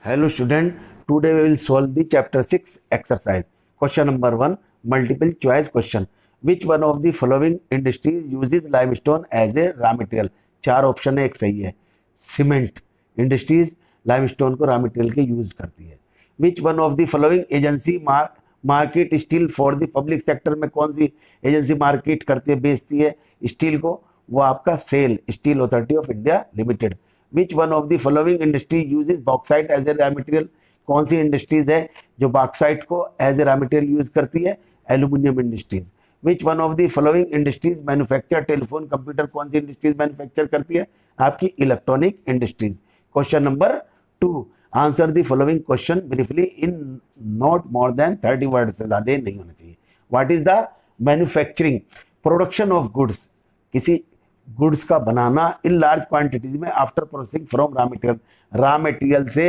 Hello student, today we will solve the chapter 6 exercise. Question number 1, multiple choice question. Which one of the following industries uses limestone as a raw material? चार option है, एक सही है. Cement industries limestone को raw material के use करती है. विच one of the following agency market steel for the public sector में कौन सी एजेंसी मार्केट करती है, बेचती है स्टील को? वो आपका SAIL, Steel Authority of India Limited. Which one of the following industry uses bauxite as a raw material? कौन सी इंडस्ट्रीज है जो बॉक्साइट को as a raw material use करती है? Aluminium industries. Which one of the following industries manufacture telephone computer? कौन सी इंडस्ट्रीज मैन्युफैक्चर करती है? आपकी electronic industries. Question number 2, answer the following question briefly in not more than 30 word, से ज्यादा नहीं होना चाहिए. What is the manufacturing? Production of goods, किसी गुड्स का बनाना इन लार्ज क्वांटिटीज में after processing from raw material. Raw material से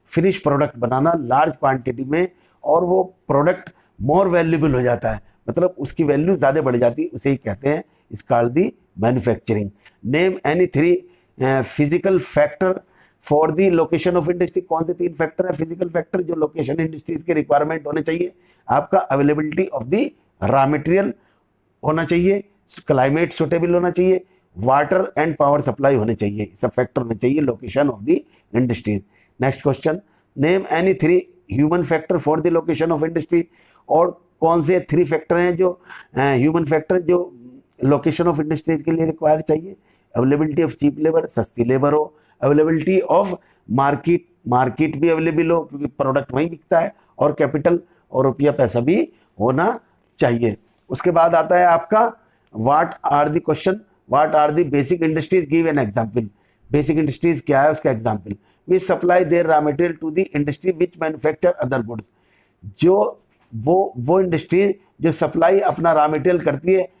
finish product बनाना large quantity में, और वो प्रोडक्ट मोर वैल्यूबल हो जाता है, मतलब उसकी वैल्यू ज़्यादा बढ़ जाती है, उसे ही कहते हैं इस called the manufacturing. Name any 3 physical factor for the location of industry. कौन से 3 फैक्टर है फिजिकल फैक्टर जो लोकेशन इंडस्ट्रीज के रिक्वायरमेंट होने चाहिए? आपका availability of the raw material होना चाहिए, क्लाइमेट सुटेबल होना चाहिए, वाटर एंड पावर सप्लाई होने चाहिए, सब फैक्टर होने चाहिए location of the industries. Next question, name any 3 human factor for the location of industry. और कौन से 3 फैक्टर हैं जो ह्यूमन फैक्टर जो लोकेशन ऑफ इंडस्ट्रीज के लिए रिक्वायर चाहिए? अवेलेबिलिटी ऑफ चीप लेबर, सस्ती लेबर हो, अवेलेबिलिटी ऑफ मार्केट, मार्केट भी अवेलेबल हो क्योंकि प्रोडक्ट वहीं बिकता है, और कैपिटल और रुपया पैसा भी होना चाहिए. उसके बाद आता है आपका what are the question, what are the basic industries, give an example. Basic industries क्या है उसका example. We supply their raw material to the industry which manufacture other goods. जो वो इंडस्ट्री जो सप्लाई अपना रॉ मटेरियल करती है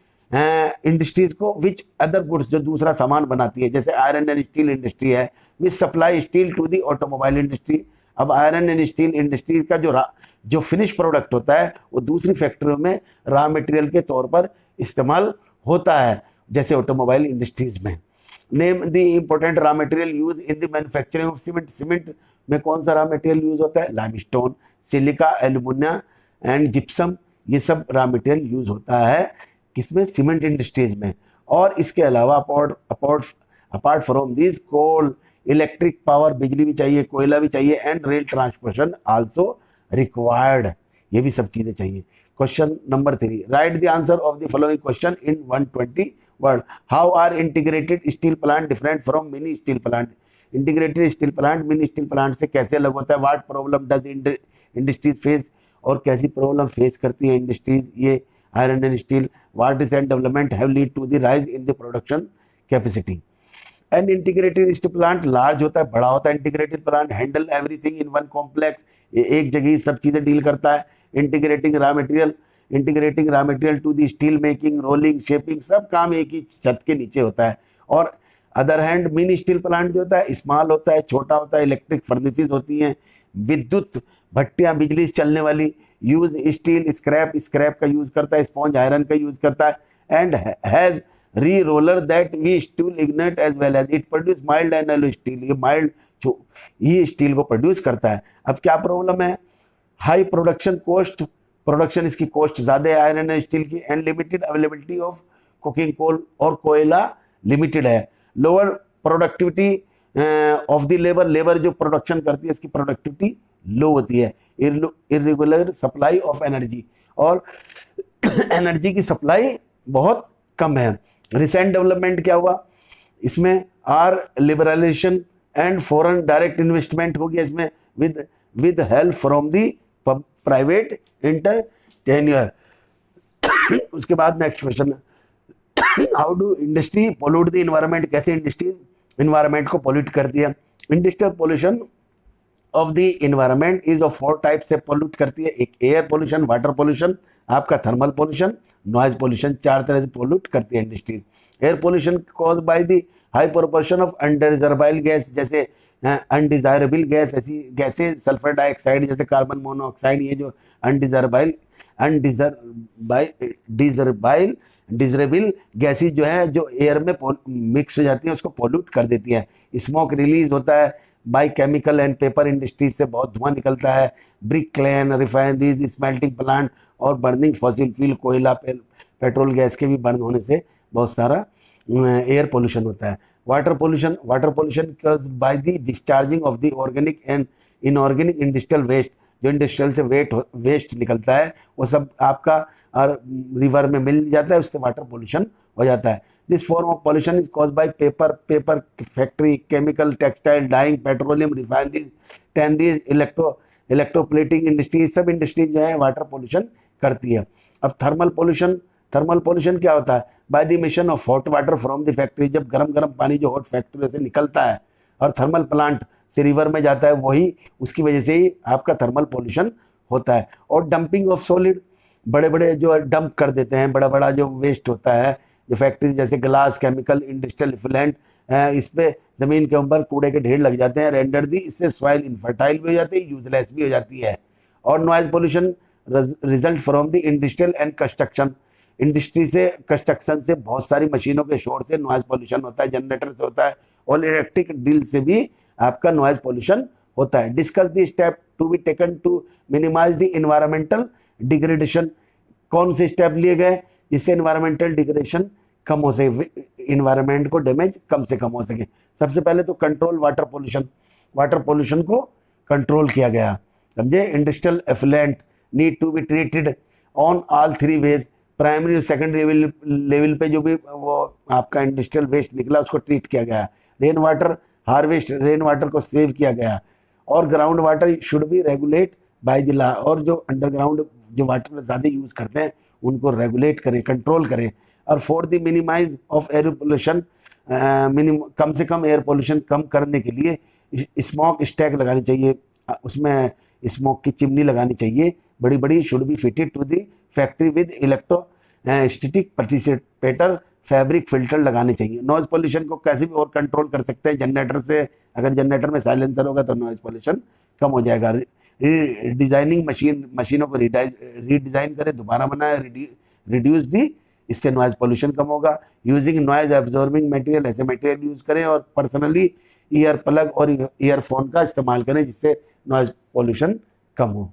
industries को, विच अदर गुड्स जो दूसरा सामान बनाती है, जैसे आयरन एंड स्टील इंडस्ट्री है, which supply steel to the automobile industry. अब आयरन एंड स्टील इंडस्ट्री का जो फिनिश प्रोडक्ट होता है वो दूसरी फैक्ट्रियों में रॉ मटेरियल के तौर पर इस्तेमाल होता है, जैसे ऑटोमोबाइल इंडस्ट्रीज में. Name the important raw material use in the manufacturing of cement. Cement में कौन सा रॉ मटेरियल यूज होता है? Limestone, silica, aluminium and gypsum, ये सब रॉ मटेरियल यूज होता है किसमें? सीमेंट इंडस्ट्रीज में. और इसके अलावा apart from this coal, electric power, बिजली भी चाहिए, कोयला भी चाहिए, and rail transportation also required, ये भी सब चीजें चाहिए. Question number 3, write the answer of the following question in 120 word. How are integrated steel plant different from mini steel plant. Integrated steel plant mini steel plant से कैसे अलग होता है? What problem does industries face, और कैसी problem face करती है industries ये iron and steel. What recent development have lead to the rise in the production capacity. And integrated steel plant large होता है, बड़ा होता है. Integrated plant handle everything in one complex, एक जगह ही सब चीजें डील करता है. Integrating raw material to the steel making, rolling, shaping, सब काम एक ही छत के नीचे होता है. और other hand mini steel plant जो होता है स्मॉल होता है, छोटा होता है. इलेक्ट्रिक फर्नेसेस होती हैं, विद्युत भट्टियां, बिजली से चलने वाली. यूज स्टील स्क्रैप का यूज करता है, स्पॉन्ज आयरन का यूज करता है. And has re roller that we steel इग्नेट as well as it produce mild and alloy steel. ये माइल्ड ये स्टील को प्रोड्यूस करता है. अब क्या प्रॉब्लम है? हाई प्रोडक्शन कॉस्ट, प्रोडक्शन इसकी कॉस्ट ज्यादा है आयरन एंड स्टील की. And limited availability of cooking coal, और कोयला लिमिटेड है. Lower productivity of the labour जो प्रोडक्शन करती है इसकी प्रोडक्टिविटी लो होती है. इरेगुलर सप्लाई ऑफ एनर्जी, और एनर्जी की सप्लाई बहुत कम है. रिसेंट डेवलपमेंट क्या हुआ इसमें? Are liberalisation and foreign direct investment हो गया इसमें with help from the private entrepreneur. उसके बाद next question, how do industry pollute the environment. कैसे इंडस्ट्री इन्वायरमेंट को पोल्यूट करती है? Industrial pollution of the environment is of 4 type से पोल्यूट करती है. एक एयर पोल्यूशन, वाटर पोल्यूशन, आपका थर्मल पोल्यूशन, नॉइज पोल्यूशन. 4 तरह से पोल्यूट करती है industries. Air pollution cause by the high proportion of undesirable gas, जैसे अनडिजायरेबल गैस, ऐसी गैसेज सल्फर डाइऑक्साइड जैसे कार्बन मोनोऑक्साइड, ये जो डिजरेबल गैसेज जो है जो एयर में मिक्स हो जाती है उसको पोल्यूट कर देती है. स्मोक रिलीज होता है by chemical and paper industries से बहुत धुआं निकलता है, ब्रिक लेन, रिफाइनरीज, स्मेल्टिंग प्लांट और बर्निंग फॉसिल फ्यूल, कोयला, पेट्रोल गैस के भी बर्न होने से बहुत सारा एयर पोल्यूशन होता है। Water pollution cause by the discharging of the organic and inorganic industrial waste, जो इंडस्ट्रियल से वेस्ट निकलता है वो सब आपका रिवर में मिल जाता है, उससे वाटर पोल्यूशन हो जाता है। This form of pollution is caused by paper factory, chemical, textile, dyeing, petroleum refineries, tanneries, electroplating industry, सब इंडस्ट्री जो है वाटर पोल्यूशन करती है। अब थर्मल पोल्यूशन क्या होता है? By the emission of hot water from the factory, जब गरम पानी जो हॉट फैक्ट्री से निकलता है और थर्मल प्लांट से रिवर में जाता है, वही उसकी वजह से ही आपका थर्मल पोल्यूशन होता है। और डंपिंग ऑफ सॉलिड, बड़े जो डंप कर देते हैं, बड़ा जो वेस्ट होता है, जो फैक्ट्री जैसे ग्लास, केमिकल, इंडस्ट्रियल इफ्लुएंट, इस पे जमीन के ऊपर कूड़े के ढेर लग जाते हैं, रेंडर दी, इससे सॉइल इनफर्टाइल भी हो जाती है, यूजलेस भी हो जाती है। और noise pollution result from the industrial and construction, industry से, कंस्ट्रक्शन से, बहुत सारी मशीनों के शोर से नॉइज पोल्यूशन होता है, जनरेटर से होता है, और इलेक्ट्रिक ड्रिल से भी आपका नॉइज पोल्यूशन होता है। Discuss the step to be taken to minimise the environmental degradation, कौन से स्टेप लिए गए जिससे इन्वायरमेंटल डिग्रेडेशन कम हो सके, इन्वायरमेंट को डैमेज कम से कम हो सके। सबसे पहले तो कंट्रोल वाटर पोल्यूशन को कंट्रोल किया गया, समझे। Industrial effluent need to be treated on all three ways, primary और सेकेंडरी लेवल पे जो भी वो आपका इंडस्ट्रियल वेस्ट निकला उसको ट्रीट किया गया। Rain water harvest, rain water को सेव किया गया। और ground water should be regulate by the law, और जो अंडरग्राउंड जो वाटर ज़्यादा यूज़ करते हैं उनको रेगुलेट करें, कंट्रोल करें। और for the minimise of air pollution, कम से कम एयर पोल्यूशन कम करने के लिए स्मोक स्टैक लगानी चाहिए, उसमें स्मोक की चिमनी लगानी चाहिए बड़ी, should be fitted to the factory with electrostatic participator, fabric filter लगाने चाहिए। नॉइज पोल्यूशन को कैसे भी और कंट्रोल कर सकते हैं जनरेटर से, अगर जनरेटर में साइलेंसर होगा तो नॉइज पोल्यूशन कम हो जाएगा। डिजाइनिंग मशीनों को रीडिज़ाइन करें, दोबारा बनाए, रिड्यूस दी, इससे नॉइज पोल्यूशन कम होगा। यूजिंग नॉइज एब्जॉर्बिंग मटेरियल, ऐसे मटेरियल यूज़ करें। और पर्सनली ईयर प्लग और ईयरफोन का इस्तेमाल करें जिससे नॉइज पोल्यूशन कम हो।